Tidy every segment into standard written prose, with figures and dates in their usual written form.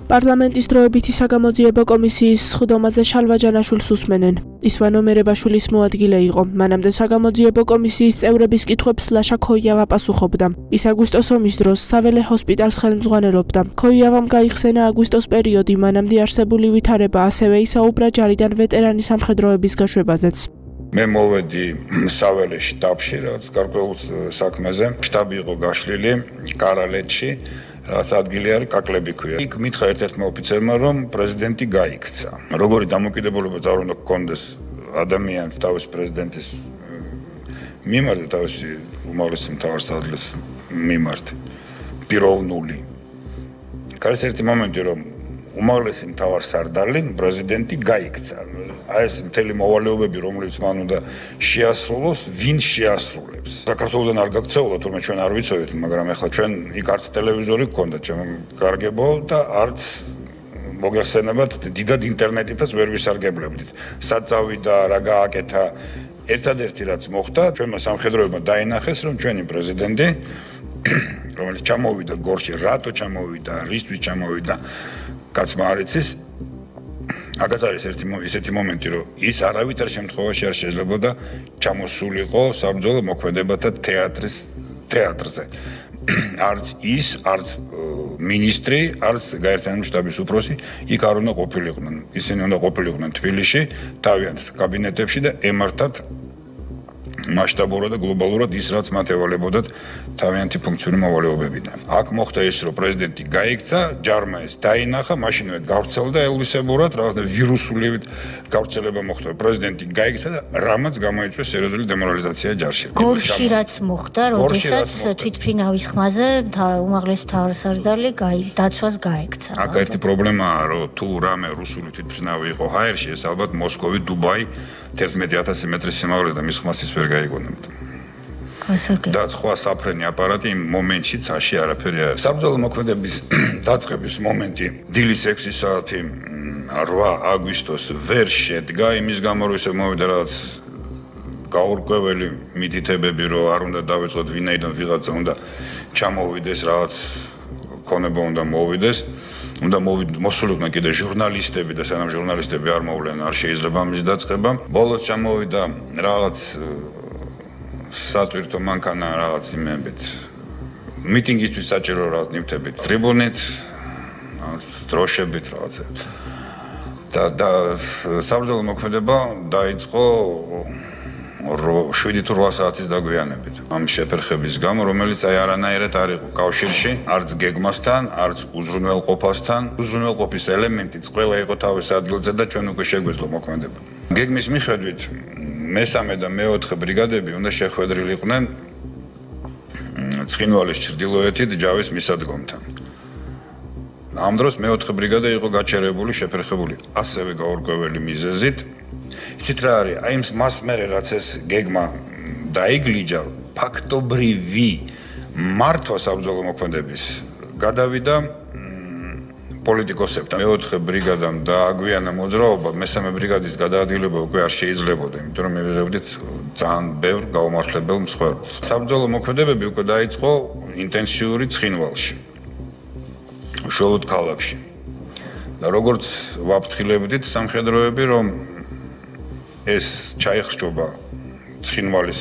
პარლამენტის დროებითი საგამოძიებო კომისიის სხდომაზე შალვა ჯანაშვილს უსმენენ. ისვანო მერებაშვილის მოადგილე იყო. მანამდე საგამოძიებო კომისიის წევრების კითხვებს ლაშა ქოიავა პასუხობდა. ის აგვისტოს ომის დროს საველე ჰოსპიტალს ხელმძღვანელობდა. ქოიავამ გაიხსენა აგვისტოს პერიოდი, მანამდე არსებული ვითარება, ასევე ისაუბრა ჯარიდან ვეტერანი სამხედროების გაშვებაზეც. მე მოვედი საველე შტაბში, რაც გარკვეულ საქმეზე. შტაბი იყო გაშლილი კარალეთში. რაც ადგილი არის კაკლები ქვია. იქ მითხრა ერთ-ერთმა ოფიცერმა, რომ პრეზიდენტი გაიქცა. როგორი დამოკიდებულება წავრ უნდა გქონდეს ადამიანს თავის პრეზიდენტის მიმართ, თავისი უმაღლესი მთავარსარდლის მიმართ. პიროვნული. კარის ერთი მომენტი, რომ უმაღლესი მთავარსარდალი პრეზიდენტი გაიქცა. აი ეს მთელი მოვალეობები, რომლებიც მან უნდა შეასრულოს, ვინ შეასრულებს. საქართველოსთან არ გაქცეულა, თუმცა ჩვენ არ ვიცოდით, მაგრამ ახლა ჩვენ იქ არც ტელევიზორი გქონდა, ჩემ კარგებო და არც მოგეხსენებათ, დიდად ინტერნეტითაც ვერ ვისარგებლებდით. სად წავიდა, რა გააკეთა. ერთადერთი რაც მოხდა, ჩვენმა სამხედროებმა დაინახეს, რომ ჩვენი პრეზიდენტი, რომელიც ჩამოვიდა გორში, რატო ჩამოვიდა, რისთვის ჩამოვიდა, კაცმა არ იცის. აგაც არის ესეთი მომენტი, რომ ის არავითარ შემთხვევაში არ შეიძლებოდა ჩამოსულიყო საბრძოლო მოქმედებათა თეატრზე. არც ის, არც მინისტრი, არც გაერთიანებული შტაბის უფროსი იქ არ უნდა ყოფილიყვნენ. ისინი უნდა ყოფილიყვნენ თბილისში, თავიანთ კაბინეტებში და ემართათ მასშტაბურად და გლობალურად ის, რაც მათ ევალებოდათ თავიანთი ფუნქციური მოვალეობებიდან. აქ მოხდა ის, რომ პრეზიდენტი გაიქცა, ჯარმა ეს დაინახა, მაშინვე გავრცელდა ელვისებურად, რაღაცა ვირუსული გავრცელება მოხდა. პრეზიდენტი გაიქცა და რამაც გამოიწვია სერიოზული დემორალიზაცია ჯარში. გორში რაც მოხდა, როდესაც თვითმფრინავის ხმაზე უმაღლესი მთავარსარდალი დაცვას გაექცა. აქ ერთი პრობლემაა, რომ თუ რამე რუსული თვითმფრინავი იყო ჰაერში, ეს ალბათ მოსკოვი, დუბაი 11000 მეტრის სიმაღლეზე და მის ხმას ის ვერ გაიგონებდა. და სხვა საფრენი აპარატი იმ მომენტში ცაში არაფერი არ არის. საბრძოლო მოქმედების დაწყების მომენტი დილის 6 საათი 8 აგვისტოს ვერ შედგა, იმის გამო რომ ისე მოვიდა რაღაც გაურკვეველი მითითებები, რომ არ უნდა დავეწყოთ ვინაიდან ვიღაცა უნდა ჩამოვიდეს, რაღაც ქონება უნდა მოვიდეს. უნდა მოსულიყვნენ კიდე ჟურნალისტები და სანამ ჟურნალისტები არ მოვლენ, არ შეიძლება მის დაწყება. ბოლოს ჩამოვიდა რაღაც სატვირთო მანქანა რაღაც იმებით. მიტინგისთვის საჭირო რაღაც ნივთებით, ტრიბუნით, დროშებით რაღაცა. და საბრძოლო მოქმედება დაიწყო 7-8 საათის დაგვიანებით. ამ შეფერხების გამო, რომელიც აი არანაირად არ იყო კავშირში, არც გეგმასთან, არც უზრუნველყოფასთან. უზრუნველყოფის ელემენტიც ყველა იყო თავის ადგილზე და ჩვენ უკვე შეგვეძლო მოქმედება. გეგმის მიხედვით მესამე და მეოთხე ბრიგადები უნდა შეხვედრილიყვნენ ცხინვალის ჩრდილოეთით ჯავის მისადგომთან. ამ დროს მეოთხე ბრიგადა იყო გაჩერებული, შეფერხებული ასევე გაურკვეველი მიზეზით. იცით რა არის? აი მას მერე რაც ეს გეგმა დაიგლიჯა, ფაქტობრივი მართვა საბრძოლო მოქმედების გადავიდა პოლიტიკოსებთან. მეოთხე ბრიგადამ დააგვიანა მოძრაობა, მესამე ბრიგადის გადაადგილება უკვე არ შეიძლებოდა, იმიტომ რომ მივიღებდით ძალიან ბევრ გაუმართლებელ მსხვერპლს. საბრძოლო მოქმედებები უკვე დაიწყო ინტენსიური ცხინვალში, უშუალოდ ქალაქში. და როგორც ვაფრთხილებდით სამხედროები, რომ ეს ჩაიხრჭობა ცხინვალის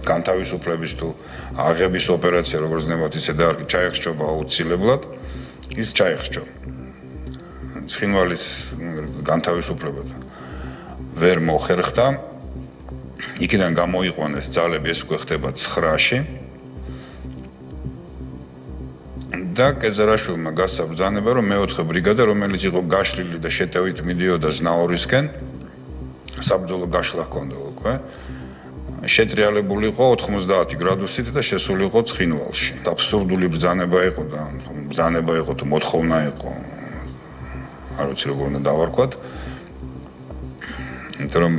განთავისუფლების თუ აღების ოპერაცია, როგორც ნებავთ, ისე და ჩაიხრჭობა აუცილებლად, ის ჩაიხრჭობა. ცხინვალის განთავისუფლება ვერ მოხერხდა. იქიდან გამოიყვანეს ძალები, ეს უკვე ხდება 9-ში. და კეზარაშვილმა გასცა ბრძანება, რომ მეოთხე ბრიგადა, რომელიც იყო გაშლილი და შეტევით მიდიოდა ზნაურისკენ, საბრძოლო გაშლა ჰქონდა უკვე, შეტრიალებული იყო 90 გრადუსით და შესული იყო ცხინვალში. აბსურდული ბრძანება იყო და ბრძანება იყო თუ მოთხოვნა იყო. არ ვიცი როგორ უნდა დავარქვათ. იმიტომ რომ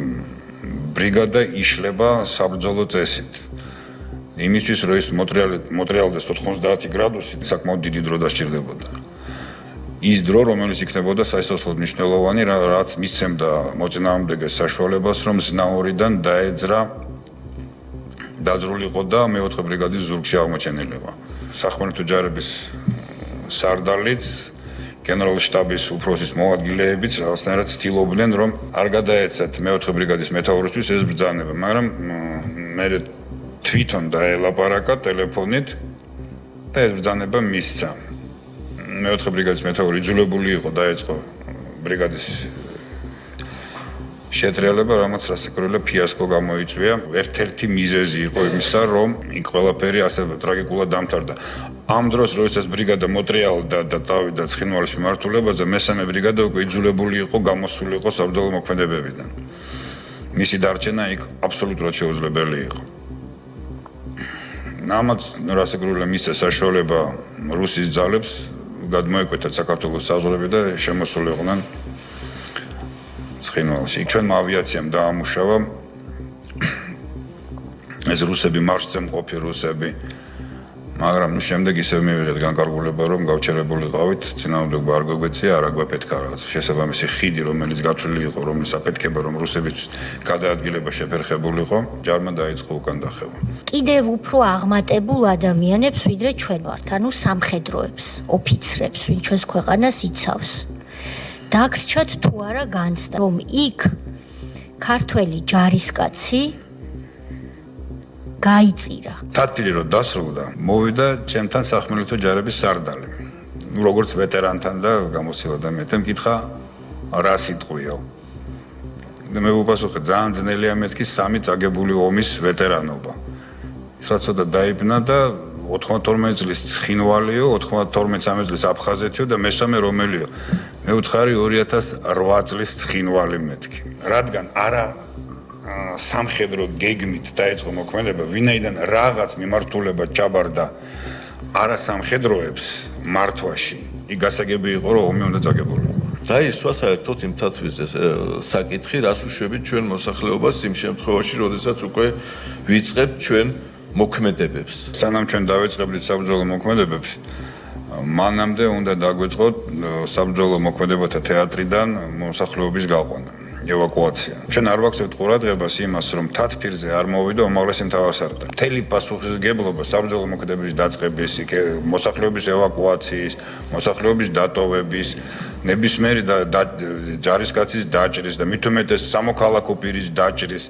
ბრიგადა იშლება საბრძოლო წესით. იმისთვის რომ ის მოტრიალდეს 90 გრადუსით, საკმაოდ დიდი დრო დასჭირდებოდა. ის დრო, რომელიც იქნებოდა საერთოდ მნიშვნელოვანი, რაც მისცემდა მოწინააღმდეგეს საშუალებას, რომ ზნაურიდან დაეძრა დაძრულიყო და მეოთხე ბრიგადის ზურგში აღმოჩენილიყო. სახმელეთო ჯარების სარდალიც გენერალური შტაბის უფროსის მოადგილეებიც რაღაცნაირად ცდილობდნენ რომ არ გადაეცათ მეოთხე ბრიგადის მეთაურისთვის ეს ბრძანება, მაგრამ მე თვითონ დაელაპარაკა ტელეფონით და ეს ბრძანება მისცა. მეოთხე ბრიგადის მეთაური იძულებული იყო დაეწყო ბრიგადის შეტრიალება, რამაც რასაკვირველია ფიასკო გამოიწვია. ერთ-ერთი მიზეზი იყო იმისა, რომ იქ ყველაფერი ასე ტრაგიკულად დამთავრდა. ამ დროს, როდესაც ბრიგადა მოტრიალდა და წავიდა ცხინვალის მიმართულებაზე, მესამე ბრიგადა უკვე იძულებული იყო გამოსულიყო საბრძოლო მოქმედებებიდან. მისი დარჩენა იქ აბსოლუტურად შეუძლებელი იყო. ამაც რასაკვირველია მისცა საშუალება რუსის ძალებს გადმოეკვეთათ საქართველოს საზღვრები და შემოსულიყვნენ ცხინვალში. იქ ჩვენმა ავიაციამ დაამუშავა ეს რუსები მარშზე მყოფი რუსები, მაგრამ შემდეგ ისევ მივიღეთ განკარგულება, რომ გავჩერებულიყავით, წინააღმდეგობა არ გვეგვეცია, არ აგვეპეთქა რაღაც შესაბამისი ხიდი, რომელიც გათვლილი იყო, რომლის აფეთქება, რომ რუსების გადაადგილება შეფერხებულიყო, ჯარმა დაიწყო უკან დახევა. კიდევ უფრო აღმატებულ ადამიანებს, ვიდრე ჩვენ ვართ, ანუ სამხედროებს, ოფიცრებს, ვინც ჩვენს ქვეყანას იცავს. დაგრჩათ თუ არა განცდა, რომ იქ ქართველი ჯარისკაცი გაიწირა. თათბირი რომ დასრულდა, მოვიდა ჩემთან სახმელეთო ჯარების სარდალი. როგორც ვეტერანთან და გამოსილა და მეთემ კითხა რა სიტყვიო. და მე ვუპასუხე ძალიან ძნელია მეთქი 3 წაგებული ომის ვეტერანობა. ის რა ცოტა დაიბნა და 92 წლის ცხინვალიო, 92 წლის აფხაზეთიო და მესამე რომელიო. მე ვთხარი 2008 წლის ცხინვალი მეთქი. რადგან არა სამხედრო გეგმით დაიწყო მოქმედება, ვინაიდან რაღაც მიმართულება ჩაბარდა არა სამხედროებს მართვაში, იქ გასაგები იყო, რომ ომი უნდა წაგებულიყო. დაისვა საერთოდ იმ თათვიზე საკითხი, რას უშვებით ჩვენ მოსახლეობას იმ შემთხვევაში, როდესაც უკვე ვიწყებთ ჩვენ მოქმედებებს. სანამ ჩვენ დავიწყებდით საბრძოლო მოქმედებებს, მანამდე უნდა დაგვეწყოთ საბრძოლო მოქმედებათა თეატრიდან მოსახლეობის გაყვანა. ევაკუაცია. ჩვენ არ ვაქცევთ ყურადღებას იმას, რომ თათბირზე არ მოვიდა უმაღლესი მთავარსარდალი. მთელი პასუხისმგებლობა საბრძოლო მოქმედების დაწყების, მოსახლეობის ევაკუაციის, მოსახლეობის დატოვების, ნებისმიერი ჯარისკაცის დაჭრის და მით უმეტეს სამოქალაქო პირის დაჭრის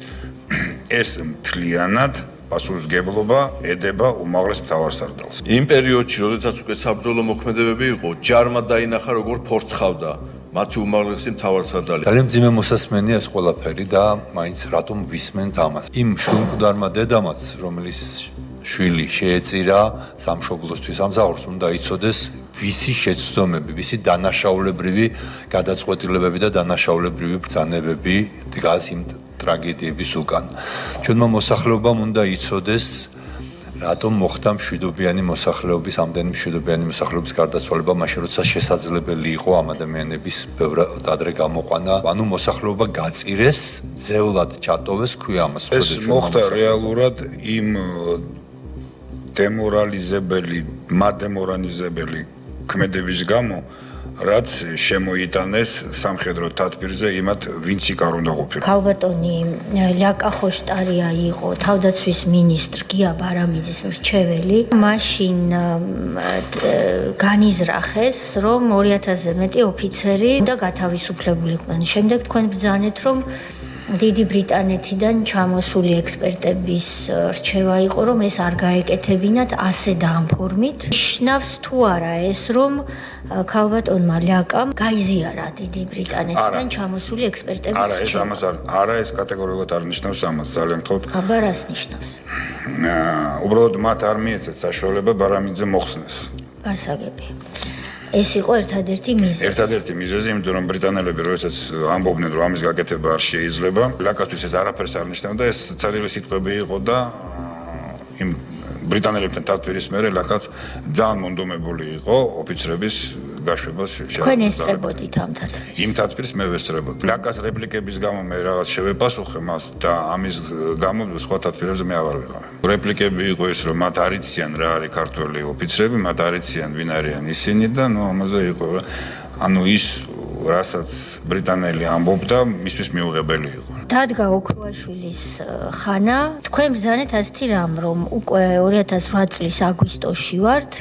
ეს მთლიანად პასუხისმგებლობა ედება უმაღლეს მთავარსარდალს. იმ პერიოდში, როდესაც უკვე საბრძოლო მოქმედებები იყო, ჯარმა დაინახა როგორ ფორცხავდა მათი უმაღლესი მთავარსარდალი. ძალიან მძიმე მოსასმენია ეს ყველაფერი და მაინც რატომ ვისმენთ ამას. იმ შვილმკვდარმა დედამაც, რომელიც შვილი შეეწირა სამშობლოსთვის ამზაურს, უნდა იცოდეს ვისი შეცდომები, ვისი დანაშაულებრივი გადაწყვეტილებები და დანაშაულებრივი ბრძანებები დგას იმ ტრაგედიების უკან. ჩვენმა მოსახლეობამ უნდა იცოდეს რატომ მოხდა მშვიდობიანი მოსახლეობის, ამდენი მშვიდობიანი მოსახლეობის გარდაცვალება, მაშინ როცა შესაძლებელი იყო ამ ადამიანების ბევრად ადრე გამოყვანა. ანუ მოსახლეობა გაწირეს, ძევლად ჩატოვეს, ქვია ამას. ეს მოხდა რეალურად იმ დემორალიზებელი ქმედების გამო, რაც შემოიტანეს სამხედრო თათბირზე იმათ, ვინც იქ არ უნდა ყოფილიყო. ქალბატონი ლიაკა ხოშტარია იყო თავდაცვის მინისტრ გია ბარამიძის მრჩეველი. მაშინ განიზრახეს, რომ 2000-ზე მეტი ოფიცერი უნდა გათავისუფლებულიყვნენ. შემდეგ თქვენ ბრძანეთ, რომ დიდი ბრიტანეთიდან ჩამოსული ექსპერტების რჩევა იყო, რომ ეს არ გაეკეთებინათ ასე დაამფორმით. ნიშნავს თუ არა ეს, რომ ქალბატონმა ლიაკამ გაიზიარა დიდი ბრიტანეთიდან ჩამოსული ექსპერტების რჩევა? არა, ეს ამას არა, ეს კატეგორიულად არ ნიშნავს ამას, ძალიან გთხოვთ. აბა რას ნიშნავს? უბრალოდ მათ არ მიეცეთ საშუალება ბარამიძე მოხსნეს. გასაგებია. ეს იყო ერთადერთი მიზეზი. ერთადერთი მიზეზი, იმიტომ რომ ბრიტანელები როდესაც ამბობდნენ, რომ ამის გაკეთება არ შეიძლება, ლაკათთვის ეს არაფერს არ ნიშნავდა, ეს წერილი სიტყვები იყო და იმ ბრიტანელებთან თათბირის მერე ლაკაც ძალიან მონდომებული იყო ოფიცრების გაშვებას შეაძლოა. თქვენ ესწრებოდით ამ თათბირს? იმ თათბირს მე ვესწრებოდი. ლაკას რეპლიკების გამო მე რაღაც შევეპასუხე მას და ამის გამო სხვა თათბირებზე მე აღარ ვიყავი. რეპლიკები იყო ის, რომ მათ არ იციან რა არის ქართველი ოფიცრები, მათ არ იციან ვინ არიან ისინი და ამაზე იყო რა. ანუ ის, რასაც ბრიტანელი ამბობდა, მისთვის მიუღებელი იყო. დადგა ოქროაშვილის ხანა. თქვენ ბრძანეთ ასეთი რამ, რომ უკვე 2008 წლის აგვისტოში ვართ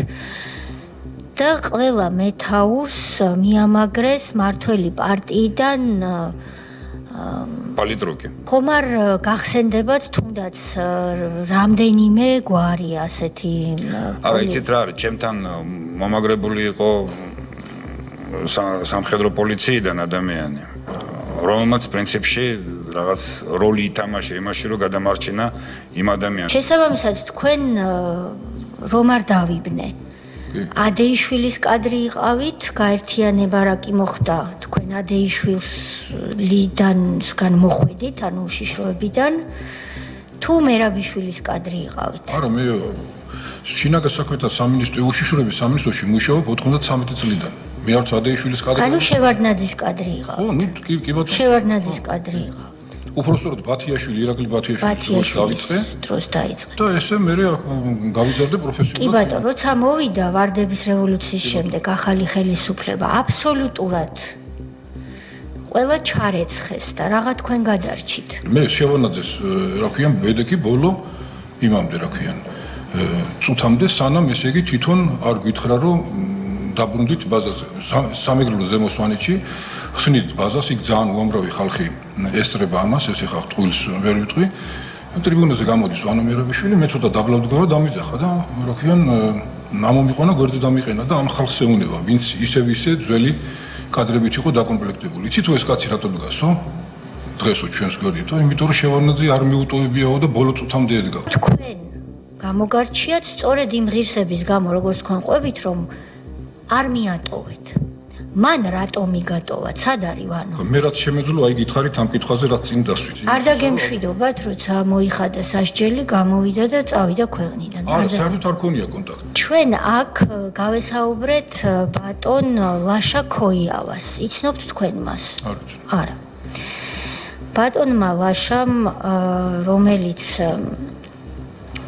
და ყველა მეთაურს მიამაგრეს მართველი პარტიიდან პოლიტრუკი. ხომ არ გახსენდებათ თუნდაც რამდენიმე გვარი ასეთი არა, იცით რა არის, ჩემთან მომაგრებული იყო სამხედრო პოლიციიდან ადამიანი, რომელმაც პრინციპში რაღაც როლი ითამაშა იმაში, რომ გადამარჩინა იმ ადამიანს. შესაბამისად თქვენ რომ არ დავიბნე. ადეიშვილის კადრი იყავით, გაერთიანება რა კი მოხდა, თქვენ ადეიშვილისგან მოხვედით, ანუ უშიშროებიდან, თუ მერაბიშვილის კადრი იყავით? არა, მე შინაგან საქმეთა სამინისტრო უშიშროების სამინისტროში მუშაობ 93 წლიდან. მე არც ადეიშვილის კადრი. ანუ შევარდნაძის კადრი იყავით. ხო, ნუ კი ბატონო. შევარდნაძის კადრი იყავით. უпростоროდ ბათიაშვილი, ირაკლი ბათიაშვილის დროს დაიწყე. და ესე მე გავიზარდე პროფესიულად. კი ბატონო, როცა მოვიდა ვარდების რევოლუციის შემდეგ ახალი ხელისუფლება, აბსოლუტურად ყველა ჩარეცხეს და რაღა თქვენ გადარჩით. მე შევარდნაძეს რა ქვიან ბედექი ბოლო იმამდე რა ქვიან წუთამდე სანამ ესე იგი თვითონ არ გითხრა რომ დაბრუნდით ბაზაზე სამეგრელო ზემო სვანეთში ხსნით ბაზას იქ ძალიან უამრავი ხალხი ესწრება ამას ესე ხა ტყუილს ვერ ვიტყვი ტრიბუნაზე გამოდის ვანო მერაბიშვილი მე ცოტა დაბლავდგა დამიძახა და რა ქვიან ამომიყვანა გვერდზე დამიყენა და ამ ხალხს ეუნება ვინც ისევ ძველი კადრებით იყო დაკომპლექტებული იცით ეს კაცი რატო დგასო დღესო ჩვენს გვერდითო იმიტომ რომ შევარდნაძე არ მიუტოვებიაო და ბოლო წუთამდე ედგა თქვენ გამოგარჩიათ სწორედ იმ ღირსების გამო როგორც თქვენ ყვებით რომ არ მიატოვეთ. მან რატო მიგატოვა? სად არის ვანო? მე რაც შემეძლო აი გითხარით ამ კითხვაზე რაც წინ დასვით. არ დაგემშვიდობათ, როცა მოიხადა სასჯელი, გამოვიდა და წავიდა ქვეყნიდან. არა, საერთოდ არ ქონია კონტაქტი. ჩვენ აქ გავესაუბრეთ ბატონ ლაშა ქოიავას. იცნობთ თქვენ მას? არა. ბატონმა ლაშამ, რომელიც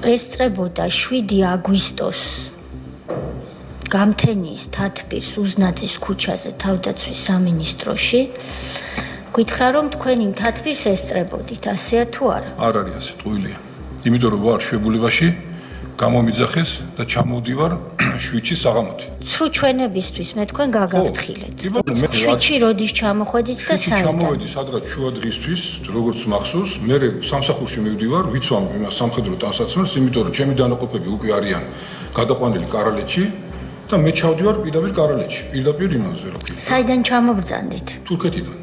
ესწრებოდა 7 აგვისტოს გამთენის თათბირს უზნაძის ქუჩაზე თავდაცვის სამინისტროში გითხრა რომ თქვენ იმ თათბირს ესწრებოდით ასეა თუ არა? არ არის ასე, ტყუილია. იმიტომ რომ ვარ შვებულებაში გამომიძახეს და ჩამოვდივარ შვიდში საღამოთი. სრულ ჩვენებისთვის მე თქვენ გაგავთხილეთ. შვიდში როდის ჩამოხვედით და საერთოდ? ჩამოვედი სადღაც შუა დღისთვის, როგორც მახსოვს, მე სამსახურში მივდივარ, ვიცვამ იმას სამხედრო ტანსაცმელს, იმიტომ რომ ჩემი დანაყოფები უკვე არიან გადაყვანილი კარალეთში. და მე ჩავდივარ პირდაპირ კარალეთში, პირდაპირ იმაზე რა ქვია. საიდან ჩამობრძანდით? თურქეთიდან.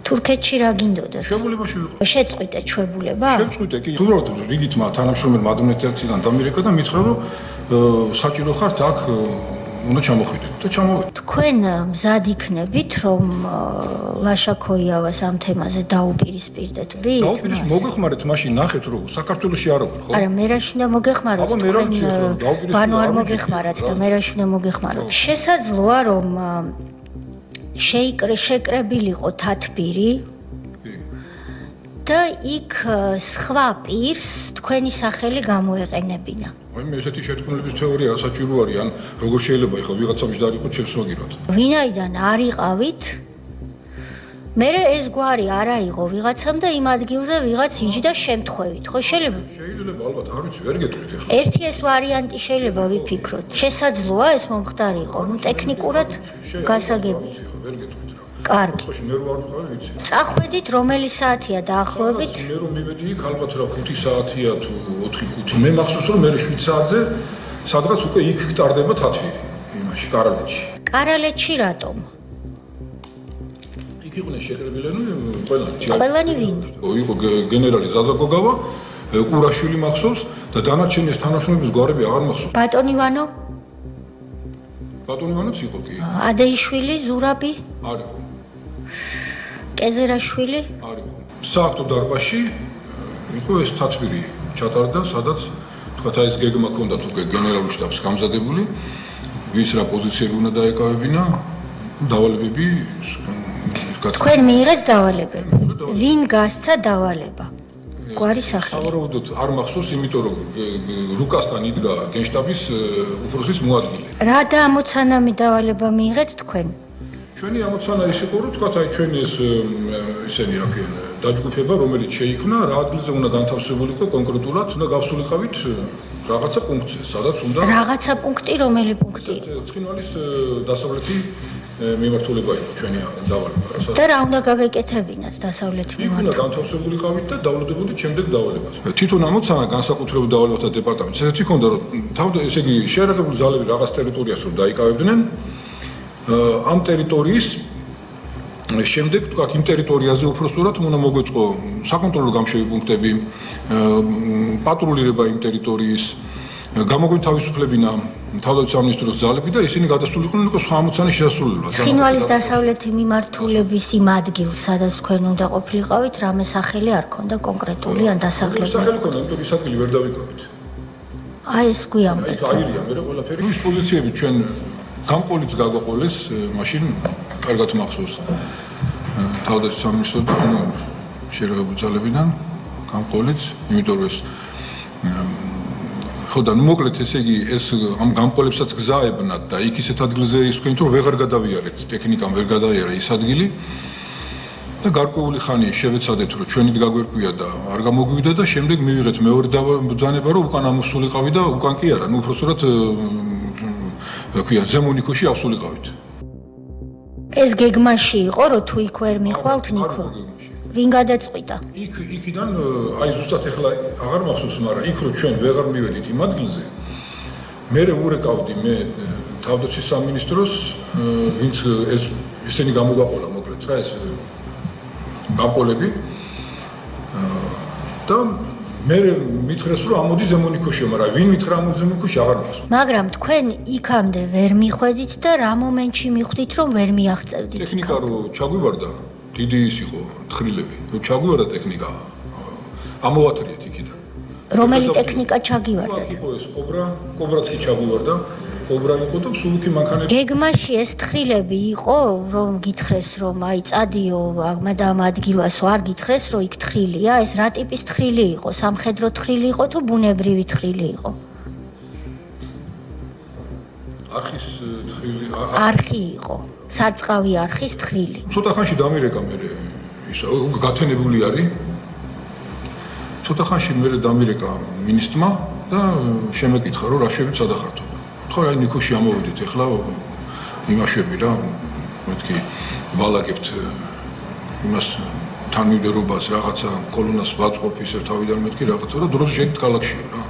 თურქეთში რა გინდოდა? შვებულებაში ვიყო. შეწყვიტე შვებულება? შეწყვიტე კი. თუმრად რიგითმა თანამშრომელმა ადმინისტრაციიდან დამირეკა და მითხრა რომ საჭირო ხართ აქ უნდა ჩამოხვიდეთ და ჩამოვედი. თქვენ მზად იქნებით რომ ლაშა ქოიავას ამ თემაზე დაუპირისპირდეთ ბით? მოგეხმარეთ მაშინ ნახეთ რომ საქართველოში არ ვარ ხო? არა, მე რა შინდა მოგეხმაროთ თქვენ ბანო არ მოგეხმარათ და მე რა შინდა მოგეხმაროთ. შესაძლოა რომ შეკრებილიყო თათბირი და იქ სხვა პირს თქვენი სახელი გამოეყენებინა. აი მე ესეთი შეთქმულების თეორია საჭირო არის ან როგორ შეიძლება ეხლა ვიღაცა მჯდარიყო ჩემს მოგიროთ. ვინაიდან არ იყავით? მე ეს გვარი არ აიღო ვიღაცამ და იმ ადგილზე ვიღაც იჯდა შემთხვევით, ხო შეიძლება? შეიძლება ალბათ არ ვიცი, ვერ გეტყვით ეხლა. ერთი ეს ვარიანტი შეიძლება ვიფიქროთ. შესაძლოა ეს მომხდარიყო, ნუ ტექნიკურად გასაგებია. ვერ გეტყვით. კარგი. მე რო არ ვიყავი ვიცი. წახვედით რომელი საათია დაახლოებით? მე რომ მივედი იქ ალბათ რა 5 საათია თუ 4-5. მე მახსოვს რომ მე 7 საათზე სადღაც უკვე იქ ტარდება თათბირი იმაში კარალეთში. კარალეთში რატომ? იქ იყვნენ შეკრებილები ყველანი. ყველანი ვინ? იყო გენერალი ზაზაკოგავა, ყურაშვილი მახსოვს და დანარჩენი ეს თანამშრომლების გვარები აღარ მახსოვს. ბატონი ვანო? ბატონი ვანოც იყო კი. ადეიშვილი, ზურაბი? არ იყო. კეზერაშვილი? არ იყო. სააქტო დარბაზში იყო ეს თათბირი ჩატარდა, სადაც თქვათ აი ეს გეგმა ქონდა თუ გენერალურ შტაბს გამზადებული, ვის რა პოზიციები უნდა დაეკავებინა, დავალებები თქვენ მიიღეთ დავალებები. ვინ გასცა დავალება? გვარი სახელი. სავარაუდოდ არ მახსოვს, იმიტომ რომ რუკასთან იდგა გენშტაბის უფროსის მოადგილე. რა და ამოცანამი დავალება მიიღეთ თქვენ? ჩვენი ამოცანა ის იყო, რომ თქვათ აი ჩვენი ეს ისენი რა ქვია დაჯგუფება, რომელიც შეიქმნა, რა ადგილზე უნდა განთავსებულიყო კონკრეტულად, უნდა გავსულიყავით რაღაცა პუნქტზე, სადაც უნდა რაღაცა პუნქტი, რომელი პუნქტი? ცხინვალის დასავლეთი მიმართულება იყო ჩვენი დავალება. და რა უნდა გაგეკეთებინათ დასავლეთი მიმართულება? უნდა განთავსებულიყავით და დავლებოდით შემდეგ დავალებას. თვითონ ამოცანა განსაკუთრებულ დავალებათა დეპარტამენტს ესეთი ჰქონდა, რომ თავდა ესე იგი შეერაღებული ძალები რაღაც ტერიტორიას რომ დაიკავებდნენ, ამ ტერიტორიის შემდეგ თქვა იმ ტერიტორიაზე უпростоრად უნდა მოგვეწყო საკონტროლო გამშვები პუნქტები, პატრულირება იმ ტერიტორიის, გამოგვენ თავისუფლებინა თავდაცვის სამინისტროს ძალები და ისინი გადასულიყვნენ უკვე სხვა ამოცანის შესრულება. ცხინვალის დასავლეთი მიმართულების იმ ადგილს, სადაც თქვენ უნდა ყოფილიყავით, რამე სახელი არ ქონდა კონკრეტული ან დასახლებული? სახელი ქონდა, იმიტომ ის ადგილი ვერ დავიკავით. აი ეს გვიამბეთ. აირია მე ყველაფერი. ის პოზიციები ჩვენ გამყოლიც გაგვაყოლეს, მაშინ კარგად მახსოვს. თავდაცვის სამინისტროდან შეერაღებული ძალებიდან გამყოლიც, იმიტომ რომ ეს ხო და ნუ მოკლედ ესე იგი ეს ამ გამყოლებსაც გზაებნათ და იქ ისეთ ადგილზე ის თქვენ რომ ვეღარ გადავიარეთ, ტექნიკამ ვერ გადაიარა ის ადგილი და გარკვეული ხანი შევეცადეთ რომ ჩვენი გაგვერკვია და არ გამოგვივიდა და შემდეგ მივიღეთ მეორე ბრძანება რომ უკან ამოსულიყავი და უკან კი არა, ნუ უბრალოდ ქვია ზემონიქოში ავსულიყავით. ეს გეგმაში იყო რომ თუ იქ ვერ მიხვალთ ნიქო? ვინ გადაწყვიტა? იქიდან აი ზუსტად ეხლა აღარ მახსოვს, მაგრამ იქ რომ ჩვენ ვეღარ მივედით იმ ადგილზე, მე ურეკავდი მე თავდაცვის სამინისტროს, ვინც ესენი გამოგაყოლა მოკლედ რა ეს გაყოლები და მე მითხრეს რომ ამოდი ზემონიქოში, მაგრამ ვინ მითხრა ამოდი ზემონიქოში აღარ მახსოვს. მაგრამ თქვენ იქამდე ვერ მიხვედით და რა მომენტში მიხვდით რომ ვერ მიაღწევდით? ტექნიკა რო ჩაგვივარდა დიდი ის იყო თხრილები, რომ ჩაგვივარდა ტექნიკა, ამოვათრიეთ იქიდან. რომელი ტექნიკა ჩაგივარდათ? იყო ეს კობრაც კი ჩაგვივარდა, კობრა იყო და სულ იქ მანქანები. გეგმაში ეს თხრილები იყო, რომ გითხრეს რომ აი წადიო ამ ადგილასო, არ გითხრეს რომ იქ თხრილია, ეს რა ტიპის თხრილი იყო? სამხედრო თხრილი იყო თუ ბუნებრივი თხრილი იყო? არხის თხრილი, არხი იყო. სარწყავი არხის თხრილი. ცოტა ხანში დამირეკა მე ის გათენებული არის. ცოტა ხანში მე დამირეკა მინისტრმა და შემეკითხა რომ რა შეგვით სადახართო. თქვა რა ნიქოში ამოვიდით ეხლა იმაშვები რა მეთქი ვალაგებთ იმას თანმიმდევრობას რაღაცა კოლონას ვაწყობ ისე თავიდან მეთქი რაღაცა და დროზე შეგით ქალაქშია რა.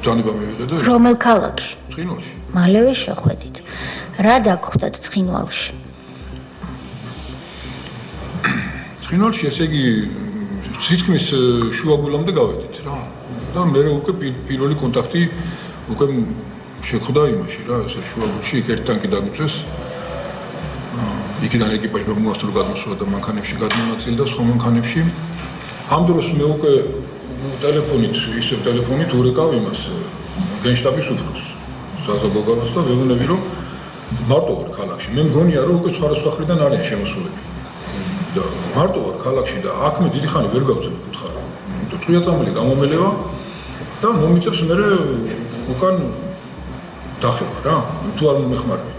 ჯანება მივიღე და რომელ ქალაქში? ცხინვალში. მალევე შეხვედით. რა დაგხვდათ ცხინვალში? ცხინვალში ესე იგი თითქმის შუაგულამდე გავედით რა. და მე უკვე პირველი კონტაქტი უკვე შეხვდა იმაში რა, ესე შუაგულში იქ ერთ ტანკი დაგვიწეს. იქიდან ეკიპაჟმა მოასწრო გადმოსვლა და მანქანებში გადმონაწილდა სხვა მანქანებში. ამ დროს მე უკვე ტელეფონით ურეკავ იმას გენშტაბის უფროს. საზოგადოებას და ვეუბნები რომ მარტო ვარ ქალაქში. მე მგონია რომ უკვე სხვა ხრიდან არიან შემოსულები. და მარტო ვარ ქალაქში და აქ მე დიდი ხანი ვერ გავწევ კუთხარი. ტყვია წამალი გამომელევა და მომიწევს მე უკან დახევა რა. თუ არ მომეხმარება.